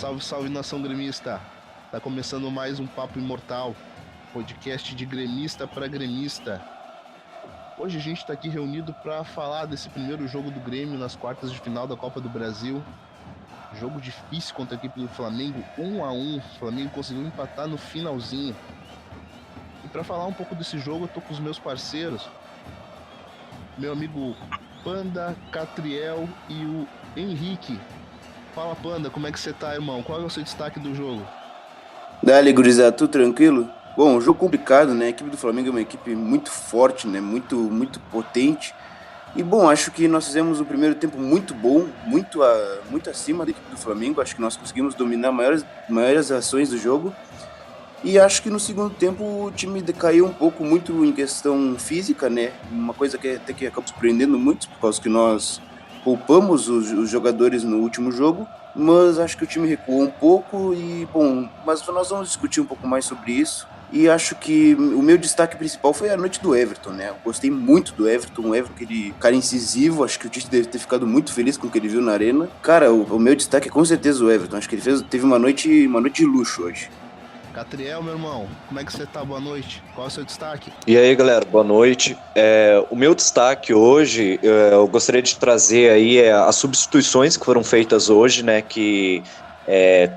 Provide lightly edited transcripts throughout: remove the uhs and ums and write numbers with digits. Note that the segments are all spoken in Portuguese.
Salve, salve, nação gremista! Tá começando mais um Papo Imortal, podcast de gremista para gremista. Hoje a gente tá aqui reunido para falar desse primeiro jogo do Grêmio nas quartas de final da Copa do Brasil. Jogo difícil contra a equipe do Flamengo, 1-1. O Flamengo conseguiu empatar no finalzinho. E para falar um pouco desse jogo, eu tô com os meus parceiros, meu amigo Panda, Catriel e o Henrique. Fala, Panda, como é que você tá, irmão? Qual é o seu destaque do jogo? Dale, gurizada, tudo tranquilo? Bom, um jogo complicado, né? A equipe do Flamengo é uma equipe muito forte, né? Muito potente. E bom, acho que nós fizemos um primeiro tempo muito bom, muito acima da equipe do Flamengo. Acho que nós conseguimos dominar maiores ações do jogo. E acho que no segundo tempo o time decaiu um pouco muito em questão física, né? Uma coisa que até que acaba surpreendendo muito, por causa que nós poupamos os jogadores no último jogo, mas acho que o time recuou um pouco e, bom, mas nós vamos discutir um pouco mais sobre isso. E acho que o meu destaque principal foi a noite do Everton, né? Eu gostei muito do Everton, aquele cara incisivo, acho que o Tite deve ter ficado muito feliz com o que ele viu na arena. Cara, o meu destaque é com certeza o Everton, acho que ele teve uma noite de luxo hoje. Catriel, meu irmão, como é que você tá? Boa noite. Qual é o seu destaque? E aí, galera, boa noite. O meu destaque hoje, eu gostaria de trazer aí as substituições que foram feitas hoje, né, que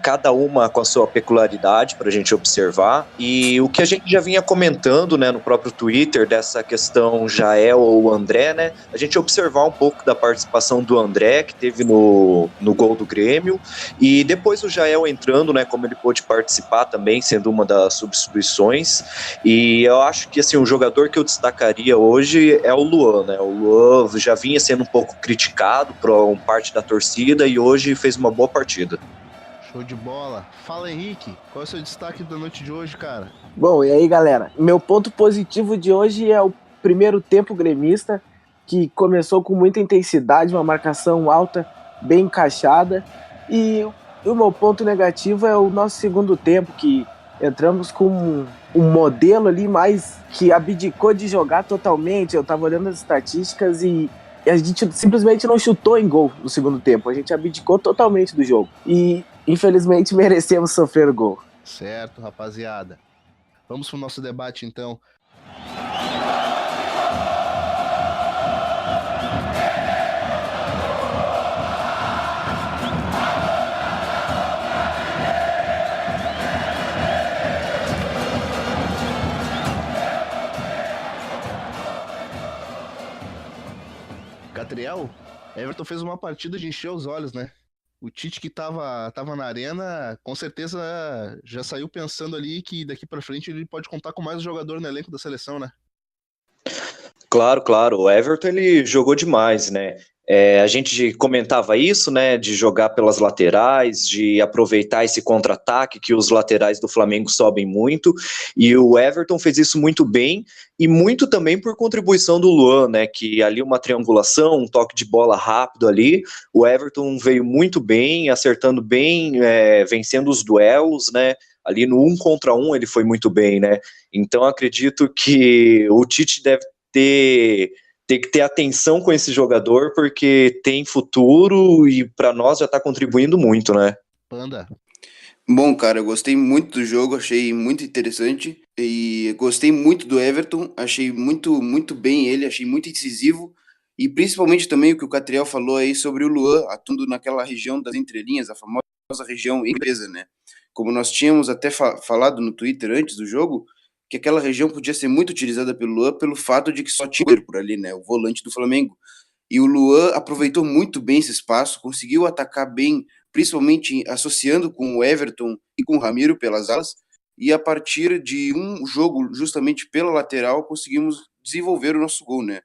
cada uma com a sua peculiaridade para a gente observar, e o que a gente já vinha comentando, né, no próprio Twitter, dessa questão Jael ou André, né, a gente observar um pouco da participação do André, que teve no gol do Grêmio, e depois o Jael entrando, né, como ele pôde participar também, sendo uma das substituições. E eu acho que assim, o jogador que eu destacaria hoje é o Luan, né? O Luan já vinha sendo um pouco criticado por parte da torcida e hoje fez uma boa partida. Show de bola. Fala, Henrique, qual é o seu destaque da noite de hoje, cara? Bom, e aí, galera? Meu ponto positivo de hoje é o primeiro tempo gremista, que começou com muita intensidade, uma marcação alta, bem encaixada. E o meu ponto negativo é o nosso segundo tempo, que entramos com um modelo ali mais que abdicou de jogar totalmente. Eu tava olhando as estatísticas e a gente simplesmente não chutou em gol no segundo tempo. A gente abdicou totalmente do jogo. E, infelizmente, merecemos sofrer o gol. Certo, rapaziada. Vamos pro nosso debate, então. Catriel, Everton fez uma partida de encher os olhos, né? O Tite que tava na arena, com certeza já saiu pensando ali que daqui pra frente ele pode contar com mais um jogador no elenco da seleção, né? Claro, claro, o Everton ele jogou demais, né? A gente comentava isso, né, de jogar pelas laterais, de aproveitar esse contra-ataque que os laterais do Flamengo sobem muito, e o Everton fez isso muito bem, e muito também por contribuição do Luan, né, que ali uma triangulação, um toque de bola rápido ali, o Everton veio muito bem, acertando bem, vencendo os duelos, né, ali no 1 contra 1 ele foi muito bem, né, então acredito que o Tite deve ter que ter atenção com esse jogador, porque tem futuro e para nós já está contribuindo muito, né? Panda. Bom, cara, eu gostei muito do jogo, achei muito interessante e gostei muito do Everton, achei muito bem ele, achei muito incisivo e principalmente também o que o Catriel falou aí sobre o Luan, atuando naquela região das entrelinhas, a famosa região inglesa, né? Como nós tínhamos até falado no Twitter antes do jogo, que aquela região podia ser muito utilizada pelo Luan pelo fato de que só tinha ele por ali, né? O volante do Flamengo. E o Luan aproveitou muito bem esse espaço, conseguiu atacar bem, principalmente associando com o Everton e com o Ramiro pelas alas, e a partir de um jogo justamente pela lateral conseguimos desenvolver o nosso gol, né?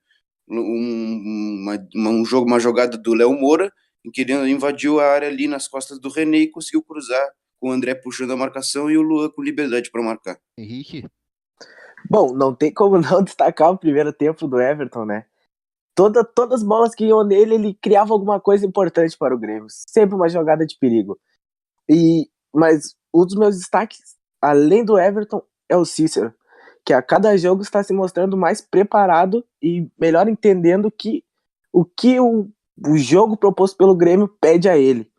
Uma jogada do Léo Moura, em que ele invadiu a área ali nas costas do René e conseguiu cruzar com o André puxando a marcação e o Luan com liberdade para marcar. Henrique. Bom, não tem como não destacar o primeiro tempo do Everton, né? Todas as bolas que iam nele, ele criava alguma coisa importante para o Grêmio. Sempre uma jogada de perigo. Mas um dos meus destaques, além do Everton, é o Cícero, que a cada jogo está se mostrando mais preparado e melhor entendendo o que o jogo proposto pelo Grêmio pede a ele.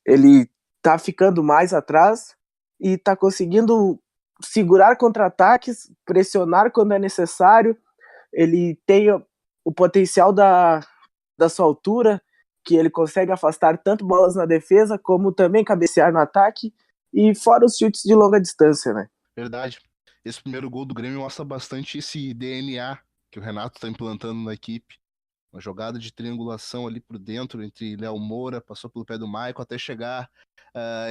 Ele tá ficando mais atrás e tá conseguindo segurar contra-ataques, pressionar quando é necessário. Ele tem o potencial da sua altura, que ele consegue afastar tanto bolas na defesa, como também cabecear no ataque, e fora os chutes de longa distância, né? Verdade. Esse primeiro gol do Grêmio mostra bastante esse DNA que o Renato está implantando na equipe. Uma jogada de triangulação ali por dentro entre Léo Moura, passou pelo pé do Maicon até chegar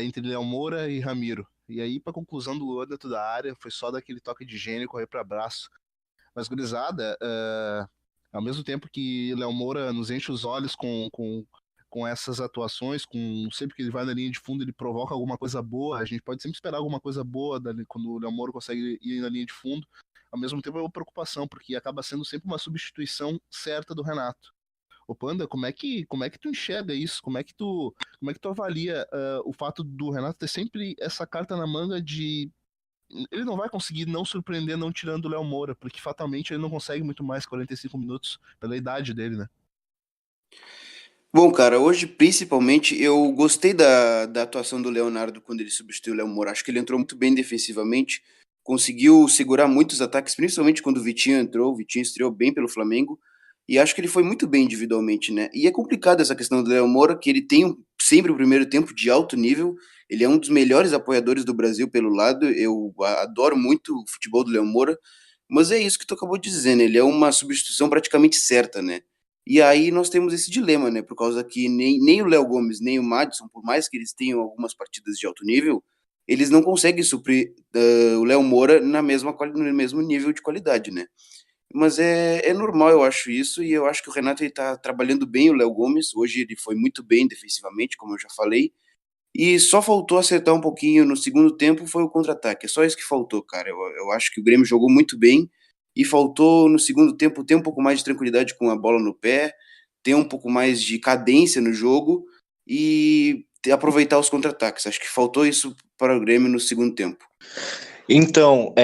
entre Léo Moura e Ramiro. E aí, para conclusão do Luan dentro da área, foi só daquele toque de gênio correr para abraço. Mas, gurizada, ao mesmo tempo que Léo Moura nos enche os olhos com essas atuações, com sempre que ele vai na linha de fundo, ele provoca alguma coisa boa. A gente pode sempre esperar alguma coisa boa quando o Léo Moura consegue ir na linha de fundo. Ao mesmo tempo é uma preocupação, porque acaba sendo sempre uma substituição certa do Renato. Ô Panda, como é que tu enxerga isso? Como é que tu avalia o fato do Renato ter sempre essa carta na manga de ele não vai conseguir não surpreender não tirando o Léo Moura, porque fatalmente ele não consegue muito mais 45 minutos pela idade dele, né? Bom, cara, hoje principalmente eu gostei da atuação do Leonardo quando ele substituiu o Léo Moura. Acho que ele entrou muito bem defensivamente, conseguiu segurar muitos ataques, principalmente quando o Vitinho entrou. O Vitinho estreou bem pelo Flamengo e acho que ele foi muito bem individualmente, né? E é complicado essa questão do Léo Moura, que ele tem sempre o primeiro tempo de alto nível. Ele é um dos melhores apoiadores do Brasil pelo lado. Eu adoro muito o futebol do Léo Moura, mas é isso que tu acabou de dizer, né? Ele é uma substituição praticamente certa, né? E aí nós temos esse dilema, né? Por causa que nem o Léo Gomes, nem o Madison, por mais que eles tenham algumas partidas de alto nível, eles não conseguem suprir o Léo Moura no mesmo nível de qualidade, né? Mas é normal, eu acho isso, e eu acho que o Renato está trabalhando bem o Léo Gomes. Hoje ele foi muito bem defensivamente, como eu já falei, e só faltou acertar um pouquinho no segundo tempo, foi o contra-ataque. É só isso que faltou, cara. Eu acho que o Grêmio jogou muito bem e faltou no segundo tempo ter um pouco mais de tranquilidade com a bola no pé, ter um pouco mais de cadência no jogo e aproveitar os contra-ataques. Acho que faltou isso para o Grêmio no segundo tempo. Então,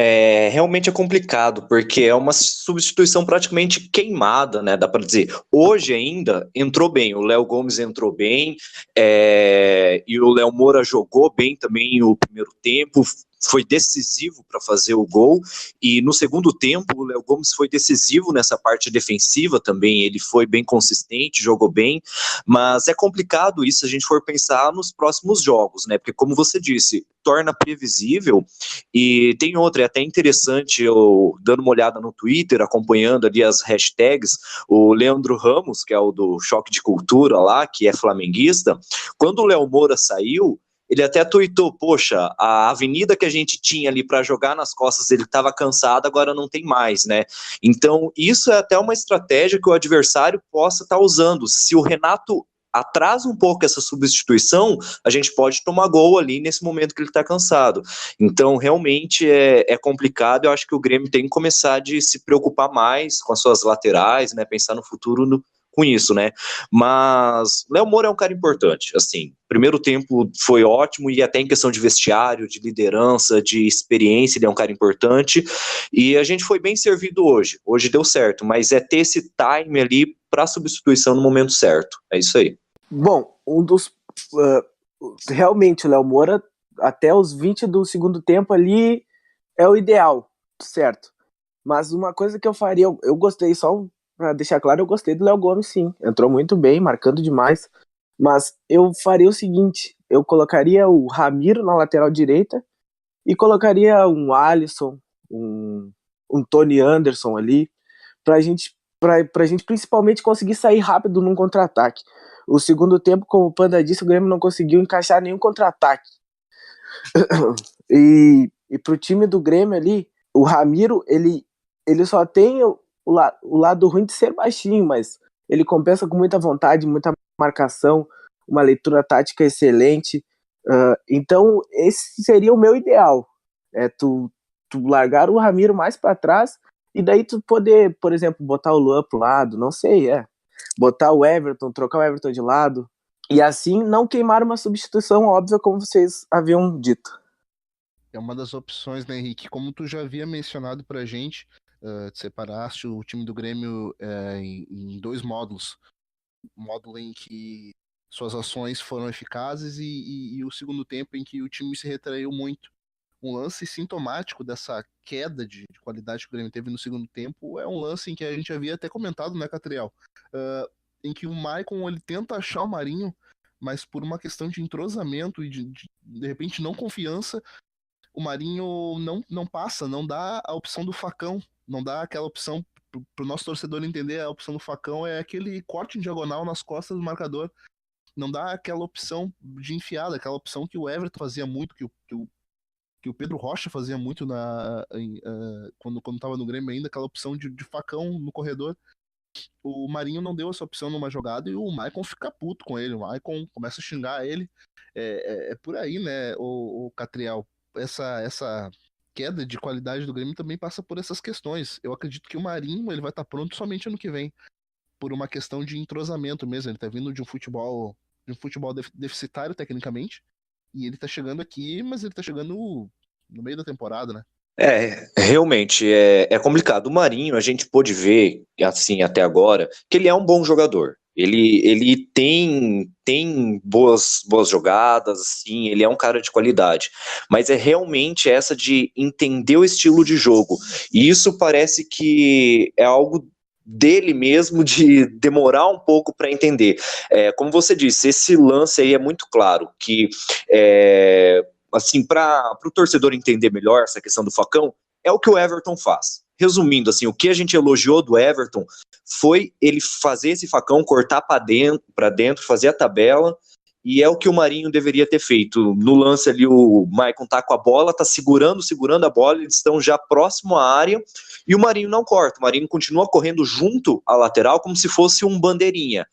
realmente é complicado, porque é uma substituição praticamente queimada, né? Dá para dizer. Hoje ainda entrou bem, o Léo Gomes entrou bem, e o Léo Moura jogou bem também o primeiro tempo, foi decisivo para fazer o gol, e no segundo tempo o Léo Gomes foi decisivo nessa parte defensiva também, ele foi bem consistente, jogou bem, mas é complicado isso se a gente for pensar nos próximos jogos, né? Porque como você disse, torna previsível. E tem outra, é até interessante, eu dando uma olhada no Twitter, acompanhando ali as hashtags, o Leandro Ramos, que é o do Choque de Cultura lá, que é flamenguista, quando o Léo Moura saiu, ele até tuitou, poxa, a avenida que a gente tinha ali para jogar nas costas, ele estava cansado, agora não tem mais, né? Então, isso é até uma estratégia que o adversário possa estar usando. Se o Renato atrasa um pouco essa substituição, a gente pode tomar gol ali nesse momento que ele está cansado. Então, realmente é complicado. Eu acho que o Grêmio tem que começar de se preocupar mais com as suas laterais, né? Pensar no futuro com isso, né? Mas Léo Moura é um cara importante, assim. Primeiro tempo foi ótimo e até em questão de vestiário, de liderança, de experiência, ele é um cara importante. E a gente foi bem servido hoje. Hoje deu certo, mas é ter esse time ali para substituição no momento certo. É isso aí. Bom, realmente o Léo Moura até os 20 do segundo tempo ali é o ideal, certo? Mas uma coisa que eu faria, eu gostei, só pra deixar claro, eu gostei do Léo Gomes, sim. Entrou muito bem, marcando demais. Mas eu faria o seguinte, eu colocaria o Ramiro na lateral direita e colocaria um Alisson, um Tony Anderson ali, pra gente principalmente conseguir sair rápido num contra-ataque. O segundo tempo, como o Panda disse, o Grêmio não conseguiu encaixar nenhum contra-ataque. E pro time do Grêmio ali, o Ramiro, ele só tem o lado ruim de ser baixinho, mas ele compensa com muita vontade, muita marcação, uma leitura tática excelente. Então, esse seria o meu ideal. Tu largar o Ramiro mais para trás e daí tu poder, por exemplo, botar o Luan pro lado, não sei, botar o Everton, trocar o Everton de lado, e assim não queimar uma substituição óbvia, como vocês haviam dito. É uma das opções, né, Henrique? Como tu já havia mencionado pra gente, tu separaste o time do Grêmio em dois módulos. Um módulo em que suas ações foram eficazes e o segundo tempo em que o time se retraiu muito. Um lance sintomático dessa queda de qualidade que o Grêmio teve no segundo tempo é um lance em que a gente havia até comentado, né, Catriel? Em que o Maicon ele tenta achar o Marinho, mas por uma questão de entrosamento e de repente não confiança, o Marinho não passa, não dá a opção do facão, não dá aquela opção pro nosso torcedor entender. A opção do facão é aquele corte em diagonal nas costas do marcador, não dá aquela opção de enfiada, aquela opção que o Everton fazia muito, que o Pedro Rocha fazia muito quando estava no Grêmio ainda, aquela opção de facão no corredor. O Marinho não deu essa opção numa jogada e o Maicon fica puto com ele. O Maicon começa a xingar ele. É por aí, né, o Catriel? Essa queda de qualidade do Grêmio também passa por essas questões. Eu acredito que o Marinho ele vai estar pronto somente ano que vem, por uma questão de entrosamento mesmo. Ele tá vindo de um futebol deficitário tecnicamente, e ele tá chegando aqui, mas ele tá chegando no meio da temporada, né? Realmente é complicado. O Marinho, a gente pôde ver, assim, até agora, que ele é um bom jogador. Ele tem boas jogadas, assim, ele é um cara de qualidade. Mas é realmente essa de entender o estilo de jogo. E isso parece que é algo dele mesmo, de demorar um pouco para entender. Como você disse, esse lance aí é muito claro, que assim, para o torcedor entender melhor essa questão do facão, é o que o Everton faz. Resumindo, assim, o que a gente elogiou do Everton foi ele fazer esse facão, cortar para dentro, fazer a tabela, e é o que o Marinho deveria ter feito. No lance ali, o Maicon tá com a bola, tá segurando a bola, eles estão já próximo à área, e o Marinho não corta. O Marinho continua correndo junto à lateral, como se fosse um bandeirinha.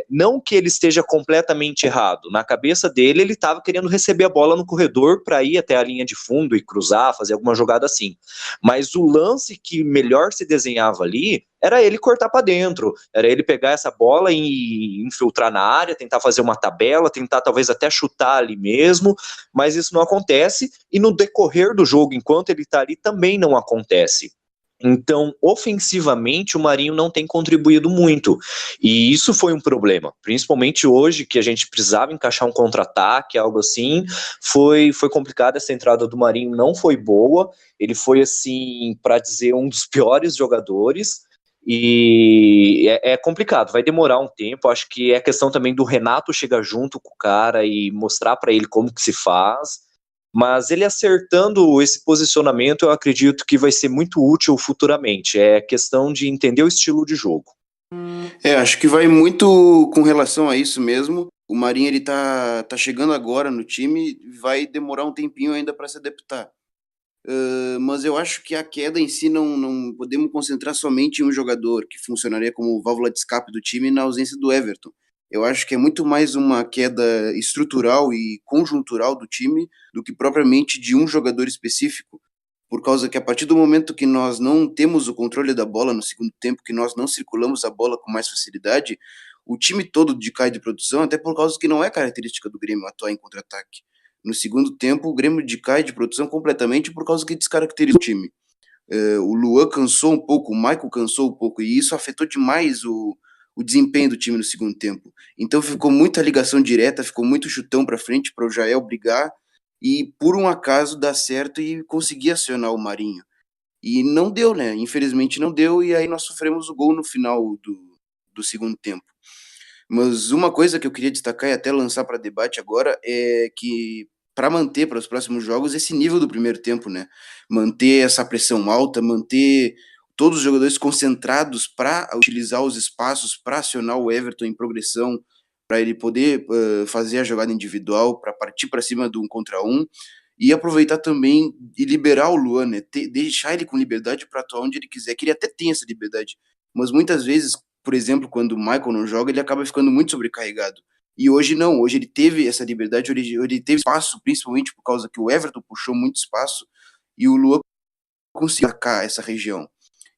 Não que ele esteja completamente errado. Na cabeça dele, ele estava querendo receber a bola no corredor para ir até a linha de fundo e cruzar, fazer alguma jogada assim. Mas o lance que melhor se desenhava ali era ele cortar para dentro, era ele pegar essa bola e infiltrar na área, tentar fazer uma tabela, tentar talvez até chutar ali mesmo, mas isso não acontece, e no decorrer do jogo, enquanto ele está ali, também não acontece. Então, ofensivamente, o Marinho não tem contribuído muito, e isso foi um problema, principalmente hoje, que a gente precisava encaixar um contra-ataque, algo assim. Foi complicado. Essa entrada do Marinho não foi boa, ele foi, assim, para dizer, um dos piores jogadores, e é complicado, vai demorar um tempo. Acho que é questão também do Renato chegar junto com o cara e mostrar para ele como que se faz, mas ele acertando esse posicionamento, eu acredito que vai ser muito útil futuramente. É questão de entender o estilo de jogo. Acho que vai muito com relação a isso mesmo. O Marinho ele tá chegando agora no time, vai demorar um tempinho ainda para se adaptar. Mas eu acho que a queda em si não podemos concentrar somente em um jogador que funcionaria como válvula de escape do time na ausência do Everton. Eu acho que é muito mais uma queda estrutural e conjuntural do time do que propriamente de um jogador específico, por causa que a partir do momento que nós não temos o controle da bola no segundo tempo, que nós não circulamos a bola com mais facilidade, o time todo decai de produção, até por causa que não é característica do Grêmio atuar em contra-ataque. No segundo tempo, o Grêmio decai de produção completamente por causa que descaracteriza o time. O Luan cansou um pouco, o Michael cansou um pouco, e isso afetou demais o desempenho do time no segundo tempo. Então ficou muita ligação direta, ficou muito chutão para frente para o Jael brigar, e por um acaso dar certo e conseguir acionar o Marinho. E não deu, né? Infelizmente não deu, e aí nós sofremos o gol no final do segundo tempo. Mas uma coisa que eu queria destacar e até lançar para debate agora é que, para manter para os próximos jogos esse nível do primeiro tempo, né? Manter essa pressão alta, manter todos os jogadores concentrados para utilizar os espaços, para acionar o Everton em progressão, para ele poder fazer a jogada individual, para partir para cima do 1 contra 1, e aproveitar também e liberar o Luan, né? Deixar ele com liberdade para atuar onde ele quiser, que ele até tem essa liberdade, mas muitas vezes, por exemplo, quando o Michael não joga, ele acaba ficando muito sobrecarregado. E hoje não, hoje ele teve essa liberdade, ele teve espaço, principalmente por causa que o Everton puxou muito espaço e o Luan conseguiu atacar essa região.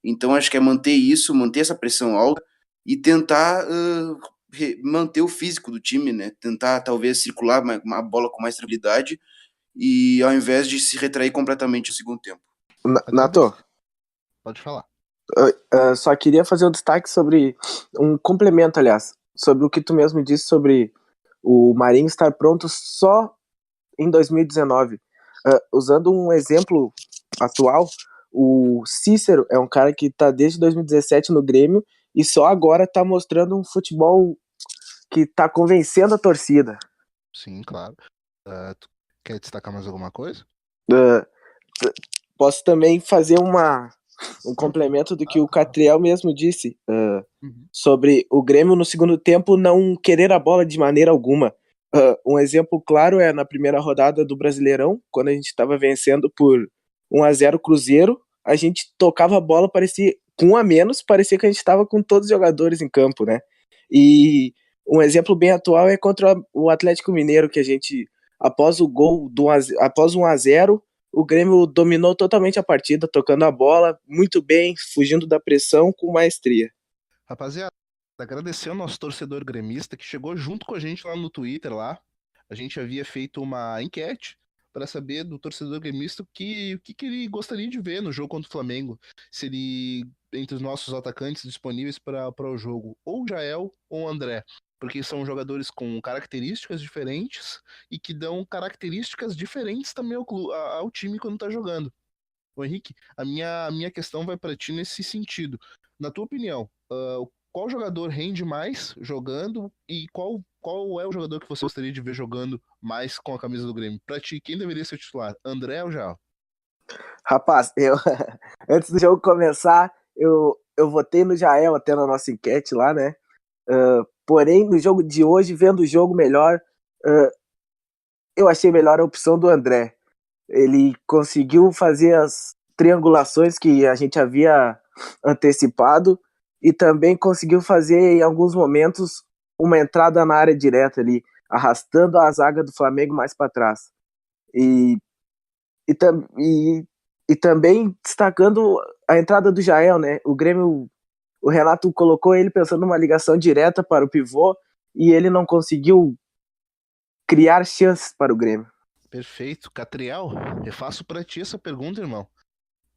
Então acho que é manter isso, manter essa pressão alta e tentar manter o físico do time, né? Tentar talvez circular a bola com mais tranquilidade e ao invés de se retrair completamente no segundo tempo. Nato, Pode falar. só queria fazer um destaque sobre um complemento, aliás. sobre o que tu mesmo disse sobre o Marinho estar pronto só em 2019. Usando um exemplo atual, o Cícero é um cara que está desde 2017 no Grêmio e só agora está mostrando um futebol que está convencendo a torcida. Sim, claro. Tu quer destacar mais alguma coisa? Posso também fazer um complemento do que o Catriel mesmo disse sobre o Grêmio no segundo tempo não querer a bola de maneira alguma. Um exemplo claro é na primeira rodada do Brasileirão, quando a gente estava vencendo por 1-0 Cruzeiro, a gente tocava a bola, parecia com um a menos, parecia que a gente estava com todos os jogadores em campo, né? E um exemplo bem atual é contra o Atlético Mineiro, que a gente, após o gol após 1-0, o Grêmio dominou totalmente a partida, tocando a bola muito bem, fugindo da pressão com maestria. Rapaziada, agradecer ao nosso torcedor gremista que chegou junto com a gente lá no Twitter lá. A gente havia feito uma enquete para saber do torcedor gremista o que ele gostaria de ver no jogo contra o Flamengo. Se ele, entre os nossos atacantes disponíveis para o jogo, ou o Jael ou o André. Porque são jogadores com características diferentes e que dão características diferentes também ao time quando tá jogando. Ô Henrique, a minha questão vai para ti nesse sentido. Na tua opinião, qual jogador rende mais jogando e qual é o jogador que você gostaria de ver jogando mais com a camisa do Grêmio? Pra ti, quem deveria ser o titular? André ou Jal? Rapaz, antes do jogo começar, eu votei no Jael até na nossa enquete lá, né? Porém, no jogo de hoje, vendo o jogo melhor, eu achei melhor a opção do André. Ele conseguiu fazer as triangulações que a gente havia antecipado e também conseguiu fazer, em alguns momentos, uma entrada na área direta ali, arrastando a zaga do Flamengo mais para trás. E também destacando a entrada do Jael, né? O Grêmio, o Renato colocou ele pensando numa ligação direta para o pivô e ele não conseguiu criar chances para o Grêmio. Perfeito. Catriel, eu faço pra ti essa pergunta, irmão.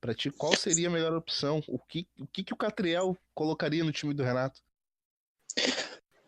Pra ti, qual seria a melhor opção? O que o Catriel colocaria no time do Renato?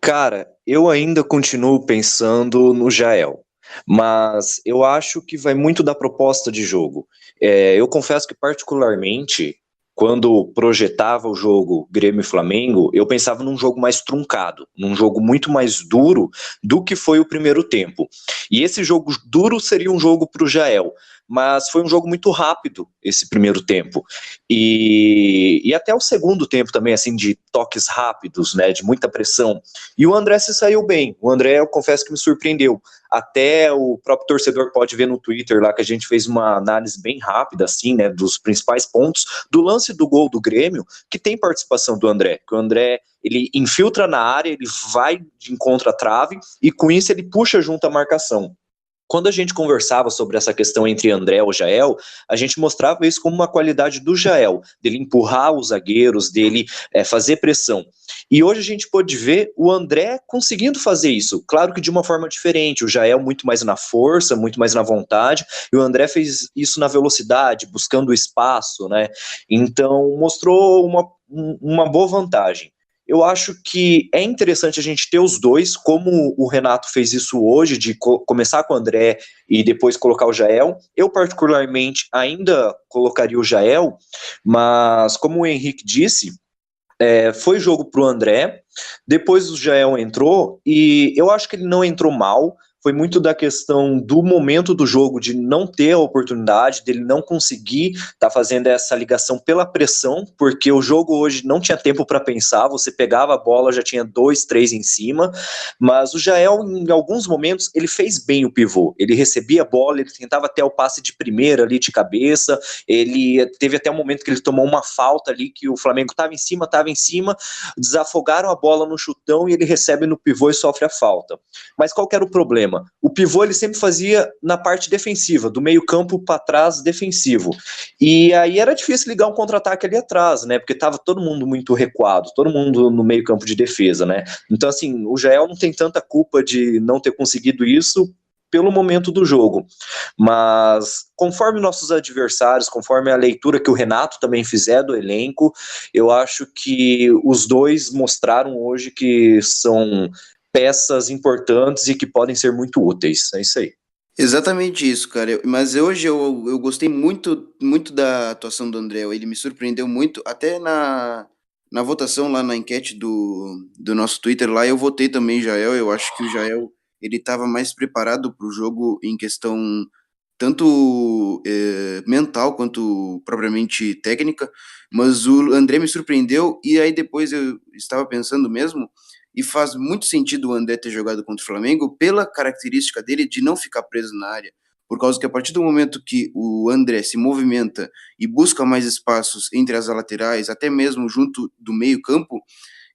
Cara, eu ainda continuo pensando no Jael, mas eu acho que vai muito da proposta de jogo. Eu confesso que, particularmente, quando projetava o jogo Grêmio e Flamengo, eu pensava num jogo mais truncado, num jogo muito mais duro do que foi o primeiro tempo. E esse jogo duro seria um jogo para o Jael, mas foi um jogo muito rápido esse primeiro tempo. E até o segundo tempo também, assim, de toques rápidos, né, de muita pressão. E o André se saiu bem. O André, eu confesso que me surpreendeu. Até o próprio torcedor pode ver no Twitter lá que a gente fez uma análise bem rápida, assim, né, dos principais pontos do lance do gol do Grêmio, que tem participação do André. Que o André, ele infiltra na área, ele vai de encontro à trave e com isso ele puxa junto a marcação. Quando a gente conversava sobre essa questão entre André ou Jael, a gente mostrava isso como uma qualidade do Jael, dele empurrar os zagueiros, dele fazer pressão. E hoje a gente pode ver o André conseguindo fazer isso, claro que de uma forma diferente, o Jael muito mais na força, muito mais na vontade, e o André fez isso na velocidade, buscando o espaço, né? Então mostrou uma boa vantagem. Eu acho que é interessante a gente ter os dois, como o Renato fez isso hoje, de começar com o André e depois colocar o Jael. Eu, particularmente, ainda colocaria o Jael, mas como o Henrique disse, foi jogo para o André, depois o Jael entrou, e eu acho que ele não entrou mal, foi muito da questão do momento do jogo, de não ter a oportunidade, dele não conseguir estar fazendo essa ligação pela pressão, porque o jogo hoje não tinha tempo para pensar, você pegava a bola, já tinha 2, 3 em cima, mas o Jael, em alguns momentos, ele fez bem o pivô, ele recebia a bola, ele tentava até o passe de primeira ali, de cabeça, ele teve até um momento que ele tomou uma falta ali, que o Flamengo estava em cima, desafogaram a bola no chutão e ele recebe no pivô e sofre a falta. Mas qual que era o problema? O pivô ele sempre fazia na parte defensiva, do meio campo para trás defensivo. E aí era difícil ligar um contra-ataque ali atrás, né? Porque tava todo mundo muito recuado, todo mundo no meio campo de defesa, né? Então assim, o Jael não tem tanta culpa de não ter conseguido isso, pelo momento do jogo. Mas conforme nossos adversários, conforme a leitura que o Renato também fizer do elenco, eu acho que os dois mostraram hoje que são peças importantes e que podem ser muito úteis. É isso aí. Exatamente isso, cara. Mas hoje eu gostei muito da atuação do André. Ele me surpreendeu muito. Até na votação lá na enquete do nosso Twitter lá, eu votei também Jael. Eu acho que o Jael ele estava mais preparado para o jogo em questão tanto mental quanto propriamente técnica. Mas o André me surpreendeu. E aí depois eu estava pensando mesmo. E faz muito sentido o André ter jogado contra o Flamengo pela característica dele de não ficar preso na área. Por causa que a partir do momento que o André se movimenta e busca mais espaços entre as laterais, até mesmo junto do meio campo,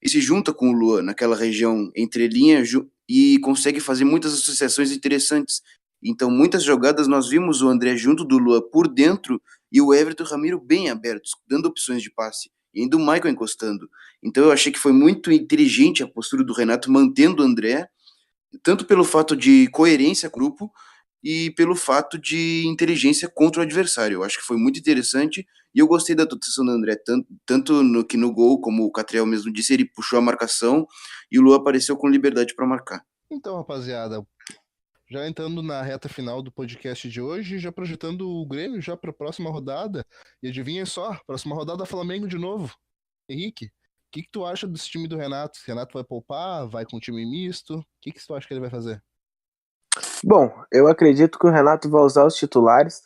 e se junta com o Luan naquela região entre linhas e consegue fazer muitas associações interessantes. Então, muitas jogadas nós vimos o André junto do Luan por dentro e o Everton e o Ramiro bem abertos, dando opções de passe. E ainda o Michael encostando. Então eu achei que foi muito inteligente a postura do Renato mantendo o André, tanto pelo fato de coerência com o grupo e pelo fato de inteligência contra o adversário. Eu acho que foi muito interessante e eu gostei da atuação do André, tanto no gol, como o Catriel mesmo disse, ele puxou a marcação e o Lu apareceu com liberdade para marcar. Então, rapaziada, já entrando na reta final do podcast de hoje, já projetando o Grêmio já para a próxima rodada. E adivinha só, próxima rodada Flamengo de novo. Henrique, o que tu acha desse time do Renato? O Renato vai poupar? Vai com time misto? O que tu acha que ele vai fazer? Bom, eu acredito que o Renato vai usar os titulares.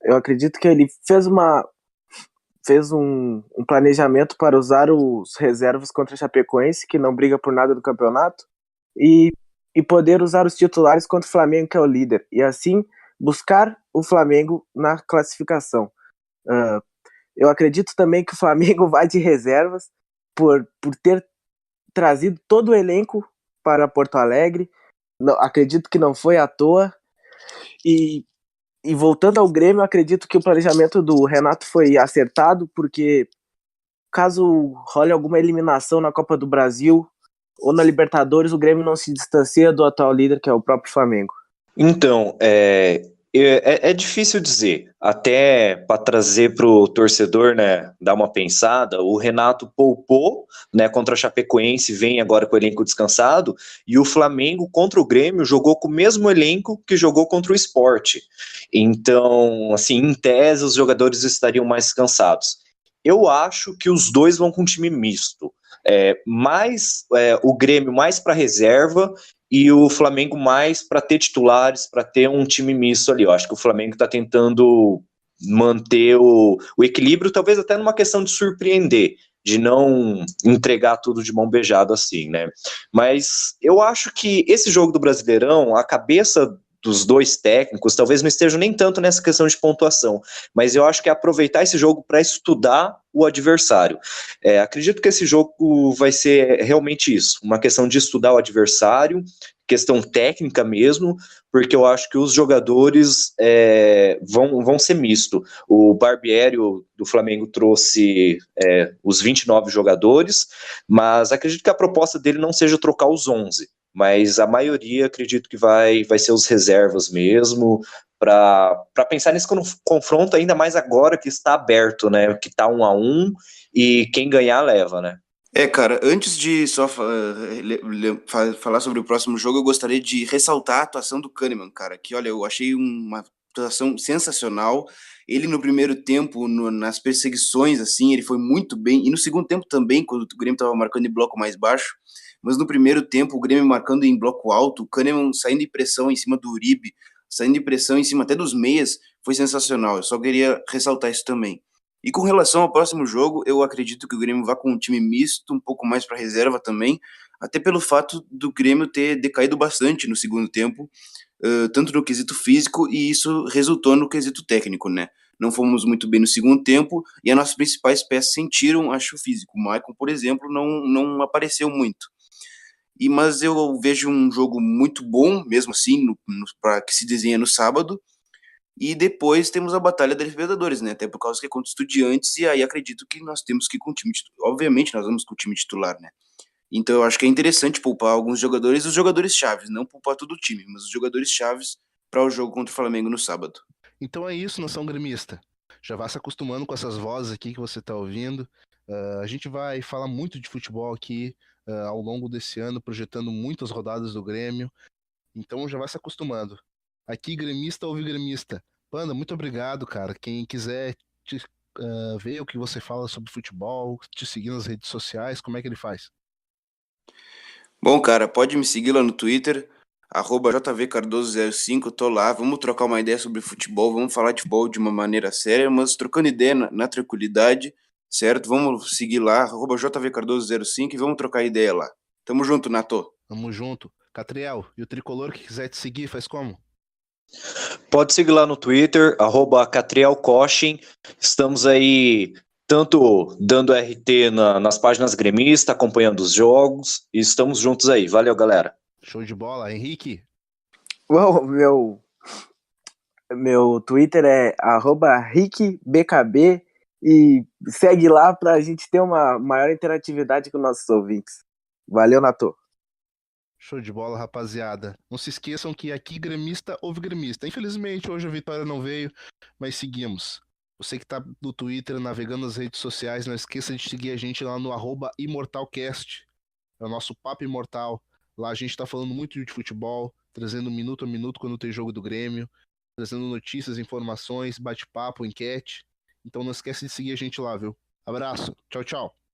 Eu acredito que ele fez um planejamento para usar os reservas contra a Chapecoense, que não briga por nada do campeonato, e poder usar os titulares contra o Flamengo, que é o líder, e assim buscar o Flamengo na classificação. Eu acredito também que o Flamengo vai de reservas por ter trazido todo o elenco para Porto Alegre. Não, acredito que não foi à toa. E voltando ao Grêmio, acredito que o planejamento do Renato foi acertado, porque caso role alguma eliminação na Copa do Brasil ou na Libertadores, o Grêmio não se distancia do atual líder, que é o próprio Flamengo. Então, é difícil dizer, até para trazer para o torcedor, né, dar uma pensada. O Renato poupou, né, contra a Chapecoense, vem agora com o elenco descansado, e o Flamengo contra o Grêmio jogou com o mesmo elenco que jogou contra o Sport. Então, assim, em tese, os jogadores estariam mais cansados. Eu acho que os dois vão com um time misto. O Grêmio mais para reserva e o Flamengo mais para ter titulares, para ter um time misto ali. Eu acho que o Flamengo está tentando manter o equilíbrio, talvez até numa questão de surpreender, de não entregar tudo de mão beijada assim, né? Mas eu acho que esse jogo do Brasileirão, a cabeça dos dois técnicos, talvez não estejam nem tanto nessa questão de pontuação, mas eu acho que é aproveitar esse jogo para estudar o adversário. Acredito que esse jogo vai ser realmente isso, uma questão de estudar o adversário, questão técnica mesmo, porque eu acho que os jogadores vão ser misto. O Barbieri do Flamengo trouxe os 29 jogadores, mas acredito que a proposta dele não seja trocar os 11, mas a maioria acredito que vai ser os reservas mesmo, para pensar nesse confronto ainda mais agora que está aberto, né, que está 1-1 e quem ganhar leva, né. Cara, antes de só falar sobre o próximo jogo, eu gostaria de ressaltar a atuação do Kahneman, cara, que olha, eu achei uma atuação sensacional. Ele no primeiro tempo, nas perseguições, assim, ele foi muito bem, e no segundo tempo também, quando o Grêmio estava marcando em bloco mais baixo, mas no primeiro tempo, o Grêmio marcando em bloco alto, o Kahneman saindo em pressão em cima do Uribe, saindo em pressão em cima até dos meias, foi sensacional. Eu só queria ressaltar isso também. E com relação ao próximo jogo, eu acredito que o Grêmio vá com um time misto, um pouco mais para reserva também, até pelo fato do Grêmio ter decaído bastante no segundo tempo, tanto no quesito físico, e isso resultou no quesito técnico, né? Não fomos muito bem no segundo tempo, e as nossas principais peças sentiram, acho, o físico. O Maicon, por exemplo, não apareceu muito. Mas eu vejo um jogo muito bom, mesmo assim, para que se desenha no sábado. E depois temos a Batalha da Libertadores, né? Até por causa que é contra Estudiantes, e aí acredito que nós temos que ir com o time titular. Obviamente nós vamos com o time titular, né? Então eu acho que é interessante poupar alguns jogadores, os jogadores chaves, não poupar todo o time, mas os jogadores chaves para o jogo contra o Flamengo no sábado. Então é isso, nação gremista. Já vá se acostumando com essas vozes aqui que você está ouvindo. A gente vai falar muito de futebol aqui ao longo desse ano, projetando muitas rodadas do Grêmio. Então já vai se acostumando. Aqui, gremista ouve gremista. Panda, muito obrigado, cara. Quem quiser ver o que você fala sobre futebol, te seguir nas redes sociais, como é que ele faz? Bom, cara, pode me seguir lá no Twitter, @jvcardoso05, tô lá, vamos trocar uma ideia sobre futebol, vamos falar de futebol de uma maneira séria, mas trocando ideia na tranquilidade, certo? Vamos seguir lá, @jvcardoso05 e vamos trocar ideia lá. Tamo junto, Nato. Tamo junto. Catriel, e o tricolor que quiser te seguir, faz como? Pode seguir lá no Twitter, @CatrielCochin. Estamos aí tanto dando RT nas páginas gremistas, acompanhando os jogos, e estamos juntos aí. Valeu, galera. Show de bola. Henrique? Bom, meu Twitter é @RickBKB e segue lá pra gente ter uma maior interatividade com nossos ouvintes. Valeu, Nato. Show de bola, rapaziada. Não se esqueçam que aqui gremista ouve gremista. Infelizmente, hoje a vitória não veio, mas seguimos. Você que tá no Twitter, navegando nas redes sociais, não esqueça de seguir a gente lá no @imortalcast. É o nosso papo imortal. Lá a gente tá falando muito de futebol, trazendo minuto a minuto quando tem jogo do Grêmio, trazendo notícias, informações, bate-papo, enquete. Então não esquece de seguir a gente lá, viu? Abraço. Tchau, tchau.